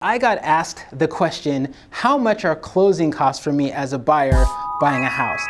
I got asked the question, how much are closing costs for me as a buyer buying a house?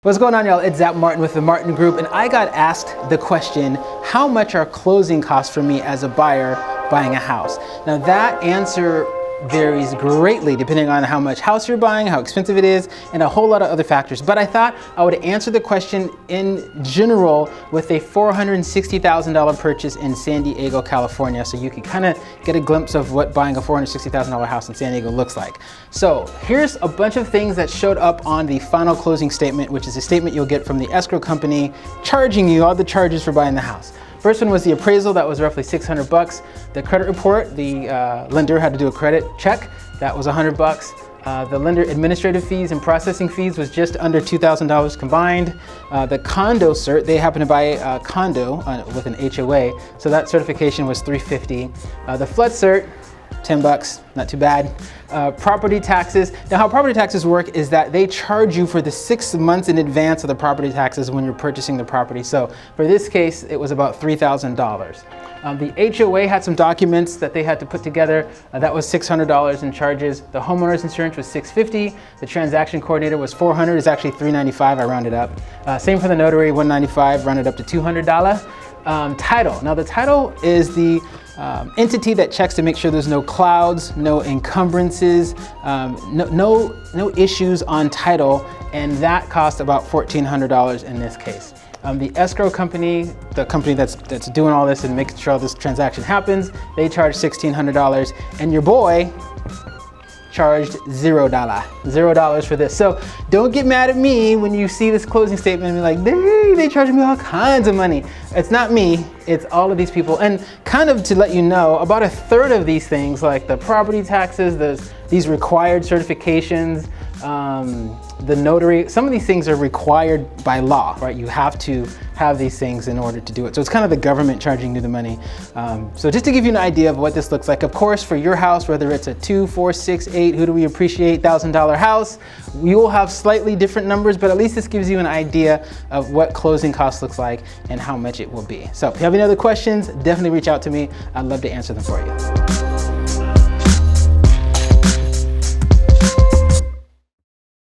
What's going on, y'all? It's Zap Martin with the Martin Group, and I got asked the question, how much are closing costs for me as a buyer buying a house? Now that answer varies greatly depending on how much house you're buying, how expensive it is, and a whole lot of other factors. But I thought I would answer the question in general with a $460,000 purchase in San Diego, California, so you can kind of get a glimpse of what buying a $460,000 house in San Diego looks like. So here's a bunch of things that showed up on the final closing statement, which is a statement you'll get from the escrow company charging you all the charges for buying the house. First one was the appraisal, that was roughly 600 bucks. The credit report, the lender had to do a credit check, that was 100 bucks. The lender administrative fees and processing fees was just under $2,000 combined. The condo cert, they happened to buy a condo with an HOA, so that certification was $350. The flood cert, 10 bucks, not too bad. Property taxes. Now how property taxes work is that they charge you for the 6 months in advance of the property taxes when you're purchasing the property. So for this case, it was about $3,000. The HOA had some documents that they had to put together. That was $600 in charges. The homeowner's insurance was $650. The transaction coordinator was $400. It's actually $395, I rounded up. Same for the notary, $195, rounded up to $200. Title. Now the title is the entity that checks to make sure there's no clouds, no encumbrances, no issues on title, and that cost about $1,400 in this case. The escrow company, the company that's doing all this and making sure all this transaction happens, they charge $1,600, and your boy charged $0 for this. So don't get mad at me when you see this closing statement and be like, dang, they charged me all kinds of money. It's not me, it's all of these people. And kind of to let you know, about a third of these things, like the property taxes, these required certifications, the notary, some of these things are required by law, right? You have to have these things in order to do it. So it's kind of the government charging you the money. So just to give you an idea of what this looks like, of course, for your house, whether it's a 2, 4, 6, 8, who do we appreciate, $1,000 house, we will have slightly different numbers, but at least this gives you an idea of what closing costs looks like and how much it will be. So if you have any other questions, definitely reach out to me. I'd love to answer them for you.